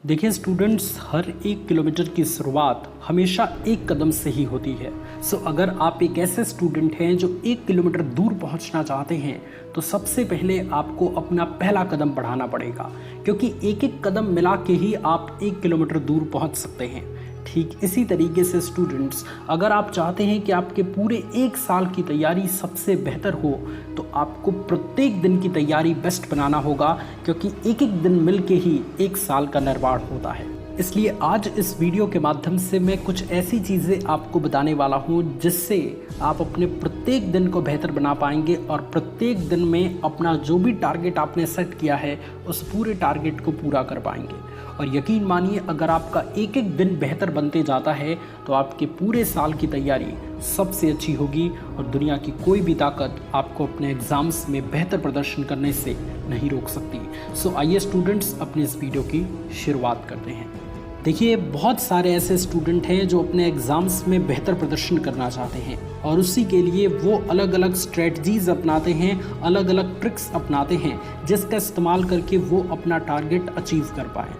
देखिए स्टूडेंट्स, हर 1 किलोमीटर की शुरुआत हमेशा एक कदम से ही होती है। अगर आप एक ऐसे स्टूडेंट हैं जो 1 किलोमीटर दूर पहुंचना चाहते हैं तो सबसे पहले आपको अपना पहला कदम बढ़ाना पड़ेगा, क्योंकि एक एक कदम मिला के ही आप 1 किलोमीटर दूर पहुंच सकते हैं। ठीक इसी तरीके से स्टूडेंट्स, अगर आप चाहते हैं कि आपके पूरे 1 साल की तैयारी सबसे बेहतर हो तो आपको प्रत्येक दिन की तैयारी बेस्ट बनाना होगा, क्योंकि एक एक दिन मिल के ही 1 साल का निर्माण होता है। इसलिए आज इस वीडियो के माध्यम से मैं कुछ ऐसी चीज़ें आपको बताने वाला हूं जिससे आप अपने प्रत्येक दिन को बेहतर बना पाएंगे और प्रत्येक दिन में अपना जो भी टारगेट आपने सेट किया है उस पूरे टारगेट को पूरा कर पाएंगे। और यकीन मानिए, अगर आपका एक एक दिन बेहतर बनते जाता है तो आपके पूरे साल की तैयारी सबसे अच्छी होगी और दुनिया की कोई भी ताकत आपको अपने एग्ज़ाम्स में बेहतर प्रदर्शन करने से नहीं रोक सकती। आइए स्टूडेंट्स, अपने इस वीडियो की शुरुआत करते हैं। देखिए, बहुत सारे ऐसे स्टूडेंट हैं जो अपने एग्ज़ाम्स में बेहतर प्रदर्शन करना चाहते हैं और उसी के लिए वो अलग अलग स्ट्रेटजीज़ अपनाते हैं, अलग अलग ट्रिक्स अपनाते हैं जिसका इस्तेमाल करके वो अपना टारगेट अचीव कर पाएँ।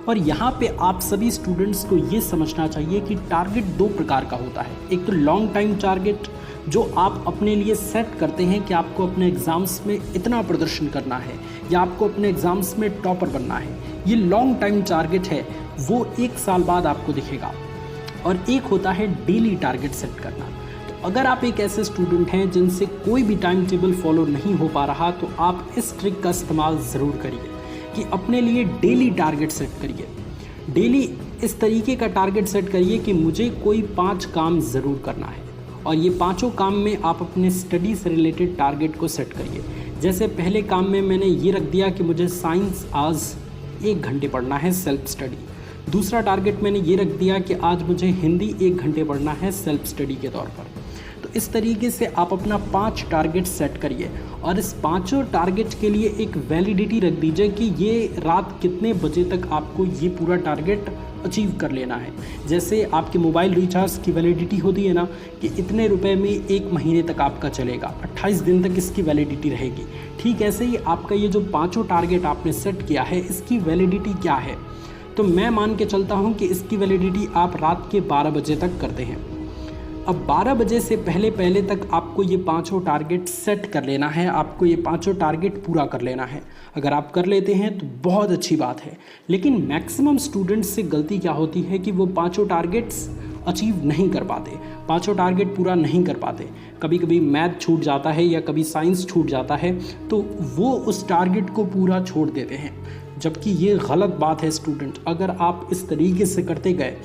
और यहाँ पे आप सभी स्टूडेंट्स को ये समझना चाहिए कि टारगेट 2 प्रकार का होता है। एक तो लॉन्ग टाइम टारगेट, जो आप अपने लिए सेट करते हैं कि आपको अपने एग्ज़ाम्स में इतना प्रदर्शन करना है या आपको अपने एग्ज़ाम्स में टॉपर बनना है। ये लॉन्ग टाइम टारगेट है, वो 1 साल बाद आपको दिखेगा। और एक होता है डेली टारगेट सेट करना। तो अगर आप एक ऐसे स्टूडेंट हैं जिनसे कोई भी टाइम टेबल फॉलो नहीं हो पा रहा तो आप इस ट्रिक का इस्तेमाल ज़रूर करिए कि अपने लिए डेली टारगेट सेट करिए। डेली इस तरीके का टारगेट सेट करिए कि मुझे कोई 5 काम ज़रूर करना है और ये 5 काम में आप अपने स्टडी से रिलेटेड टारगेट को सेट करिए। जैसे पहले काम में मैंने ये रख दिया कि मुझे साइंस आज 1 घंटे पढ़ना है, सेल्फ स्टडी। दूसरा टारगेट मैंने ये रख दिया कि आज मुझे हिंदी 1 घंटे पढ़ना है, सेल्फ स्टडी के तौर पर। तो इस तरीके से आप अपना 5 टारगेट सेट करिए और इस 5 टारगेट के लिए एक वैलिडिटी रख दीजिए कि ये रात कितने बजे तक आपको ये पूरा टारगेट अचीव कर लेना है। जैसे आपके मोबाइल रिचार्ज की वैलिडिटी होती है ना, कि इतने रुपए में 1 महीने तक आपका चलेगा, 28 दिन तक इसकी वैलिडिटी रहेगी। ठीक ऐसे ही आपका ये जो 5 टारगेट आपने सेट किया है, इसकी वैलिडिटी क्या है? तो मैं मान के चलता हूँ कि इसकी वैलिडिटी आप रात के 12 बजे तक करते हैं। अब 12 बजे से पहले तक आपको ये 5 टारगेट सेट कर लेना है, आपको ये 5 टारगेट पूरा कर लेना है। अगर आप कर लेते हैं तो बहुत अच्छी बात है। लेकिन मैक्सिमम स्टूडेंट्स से गलती क्या होती है कि वो 5 टारगेट्स अचीव नहीं कर पाते, 5 टारगेट पूरा नहीं कर पाते। कभी कभी मैथ छूट जाता है या कभी साइंस छूट जाता है तो वो उस टारगेट को पूरा छोड़ देते हैं, जबकि ये गलत बात है स्टूडेंट। अगर आप इस तरीके से करते गए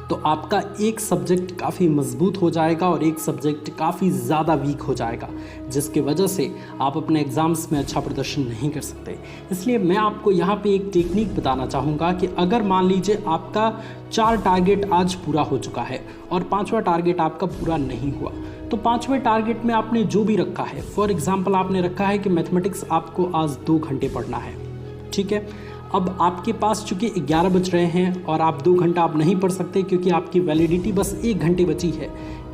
तो आपका एक सब्जेक्ट काफ़ी मजबूत हो जाएगा और एक सब्जेक्ट काफ़ी ज़्यादा वीक हो जाएगा, जिसके वजह से आप अपने एग्ज़ाम्स में अच्छा प्रदर्शन नहीं कर सकते। इसलिए मैं आपको यहाँ पे एक टेक्निक बताना चाहूँगा कि अगर मान लीजिए आपका 4 टारगेट आज पूरा हो चुका है और 5वां टारगेट आपका पूरा नहीं हुआ, तो 5वें टारगेट में आपने जो भी रखा है, फॉर एग्ज़ाम्पल आपने रखा है कि मैथमेटिक्स आपको आज 2 घंटे पढ़ना है, ठीक है। अब आपके पास चूँकि 11 बज रहे हैं और आप 2 घंटा आप नहीं पढ़ सकते क्योंकि आपकी वैलिडिटी बस 1 घंटे बची है।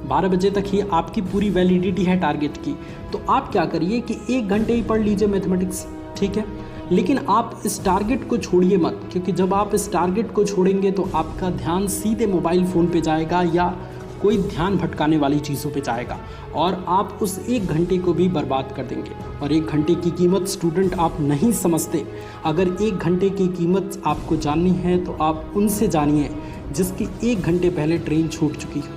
12 बजे तक ही आपकी पूरी वैलिडिटी है टारगेट की। तो आप क्या करिए कि 1 घंटे ही पढ़ लीजिए मैथमेटिक्स, ठीक है। लेकिन आप इस टारगेट को छोड़िए मत, क्योंकि जब आप इस टारगेट को छोड़ेंगे तो आपका ध्यान सीधे मोबाइल फ़ोन पे जाएगा या कोई ध्यान भटकाने वाली चीज़ों पे जाएगा और आप उस 1 घंटे को भी बर्बाद कर देंगे। और 1 घंटे की कीमत स्टूडेंट आप नहीं समझते। अगर 1 घंटे की कीमत आपको जाननी है तो आप उनसे जानिए जिसकी 1 घंटे पहले ट्रेन छूट चुकी हो।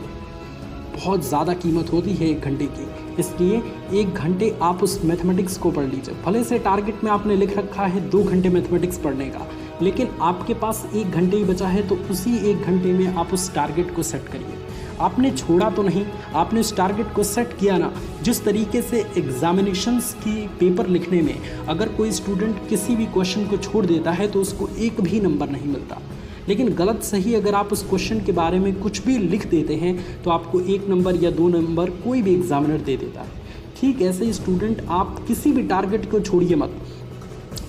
बहुत ज़्यादा कीमत होती है 1 घंटे की, इसलिए 1 घंटे आप उस मैथमेटिक्स को पढ़ लीजिए। भले से टारगेट में आपने लिख रखा है 2 घंटे मैथमेटिक्स पढ़ने का, लेकिन आपके पास 1 घंटे ही बचा है तो उसी 1 घंटे में आप उस टारगेट को सेट करिए। आपने छोड़ा तो नहीं, आपने उस टारगेट को सेट किया ना। जिस तरीके से एग्जामिनेशंस की पेपर लिखने में अगर कोई स्टूडेंट किसी भी क्वेश्चन को छोड़ देता है तो उसको 1 भी नंबर नहीं मिलता, लेकिन गलत सही अगर आप उस क्वेश्चन के बारे में कुछ भी लिख देते हैं तो आपको 1 नंबर या 2 नंबर कोई भी एग्जामिनर दे देता है। ठीक ऐसे ही स्टूडेंट, आप किसी भी टारगेट को छोड़िए मत।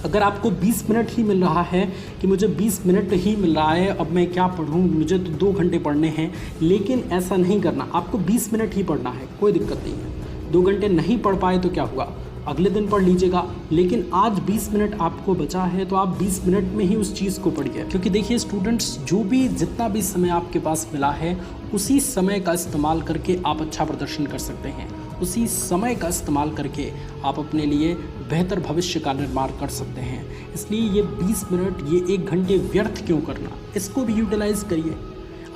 अगर आपको 20 मिनट ही मिल रहा है कि मुझे 20 मिनट ही मिल रहा है, अब मैं क्या पढ़ूँ, मुझे तो 2 घंटे पढ़ने हैं, लेकिन ऐसा नहीं करना। आपको 20 मिनट ही पढ़ना है, कोई दिक्कत नहीं है। 2 घंटे नहीं पढ़ पाए तो क्या हुआ, अगले दिन पढ़ लीजिएगा, लेकिन आज 20 मिनट आपको बचा है तो आप 20 मिनट में ही उस चीज़ को पढ़िए। क्योंकि देखिए स्टूडेंट्स, जो भी जितना भी समय आपके पास मिला है उसी समय का इस्तेमाल करके आप अच्छा प्रदर्शन कर सकते हैं। उसी समय का इस्तेमाल करके आप अपने लिए बेहतर भविष्य का निर्माण कर सकते हैं। इसलिए ये 20 मिनट, ये 1 घंटे व्यर्थ क्यों करना, इसको भी यूटिलाइज़ करिए।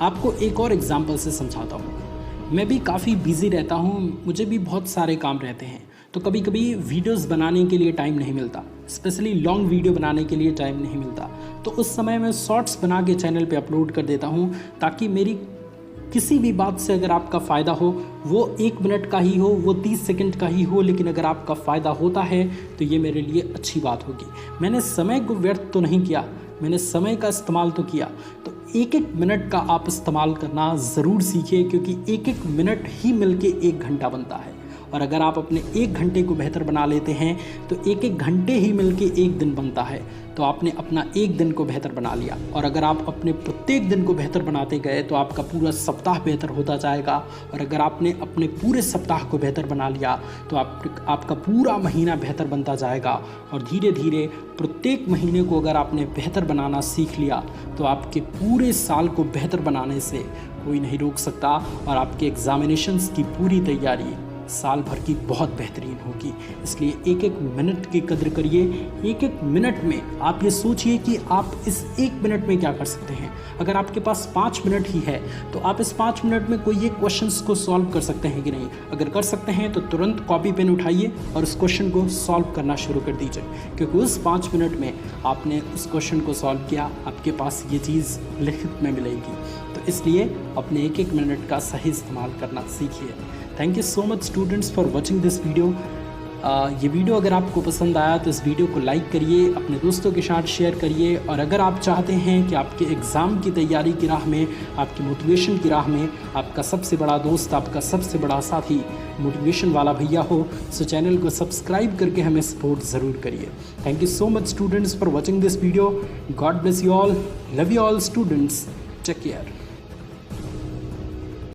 आपको एक और एग्जांपल से समझाता हूँ। मैं भी काफ़ी बिजी रहता हूँ, मुझे भी बहुत सारे काम रहते हैं, तो कभी कभी वीडियोस बनाने के लिए टाइम नहीं मिलता, स्पेशली लॉन्ग वीडियो बनाने के लिए टाइम नहीं मिलता। तो उस समय मैं शॉर्ट्स बना के चैनल पे अपलोड कर देता हूँ, ताकि मेरी किसी भी बात से अगर आपका फ़ायदा हो, वो 1 मिनट का ही हो, वो 30 सेकंड का ही हो, लेकिन अगर आपका फ़ायदा होता है तो ये मेरे लिए अच्छी बात होगी। मैंने समय को व्यर्थ तो नहीं किया, मैंने समय का इस्तेमाल तो किया। तो 1-1 मिनट का आप इस्तेमाल करना ज़रूर सीखिए, क्योंकि 1-1 मिनट ही मिलके 1 घंटा बनता है। और अगर आप अपने 1 घंटे को बेहतर बना लेते हैं तो 1-1 घंटे ही मिलके 1 दिन बनता है। तो आपने अपना 1 दिन को बेहतर बना लिया। और अगर आप अपने प्रत्येक दिन को बेहतर बनाते गए तो आपका पूरा सप्ताह बेहतर होता जाएगा। और अगर आपने अपने पूरे सप्ताह को बेहतर बना लिया तो आपका पूरा महीना बेहतर बनता जाएगा। और धीरे धीरे प्रत्येक महीने को अगर आपने बेहतर बनाना सीख लिया तो आपके पूरे साल को बेहतर बनाने से कोई नहीं रोक सकता। और आपके एग्जामिनेशंस की पूरी तैयारी साल भर की बहुत बेहतरीन होगी। इसलिए 1-1 मिनट की कद्र करिए। 1-1 मिनट में आप ये सोचिए कि आप इस 1 मिनट में क्या कर सकते हैं। अगर आपके पास 5 मिनट ही है तो आप इस 5 मिनट में कोई एक क्वेश्चंस को सॉल्व कर सकते हैं कि नहीं। अगर कर सकते हैं तो तुरंत कॉपी पेन उठाइए और उस क्वेश्चन को सॉल्व करना शुरू कर दीजिए, क्योंकि उस 5 मिनट में आपने उस क्वेश्चन को सॉल्व किया, आपके पास ये चीज़ लिखित में मिलेगी। तो इसलिए अपने 1-1 मिनट का सही इस्तेमाल करना सीखिए। Thank you so much students for watching this video. ये वीडियो अगर आपको पसंद आया तो इस वीडियो को लाइक करिए, अपने दोस्तों के साथ शेयर करिए। और अगर आप चाहते हैं कि आपके एग्ज़ाम की तैयारी की राह में, आपकी मोटिवेशन की राह में आपका सबसे बड़ा दोस्त, आपका सबसे बड़ा साथी मोटिवेशन वाला भैया हो, तो चैनल को सब्सक्राइब करके हमें सपोर्ट ज़रूर करिए। Thank you so much students for watching this video. God bless you all, love you all students, take care.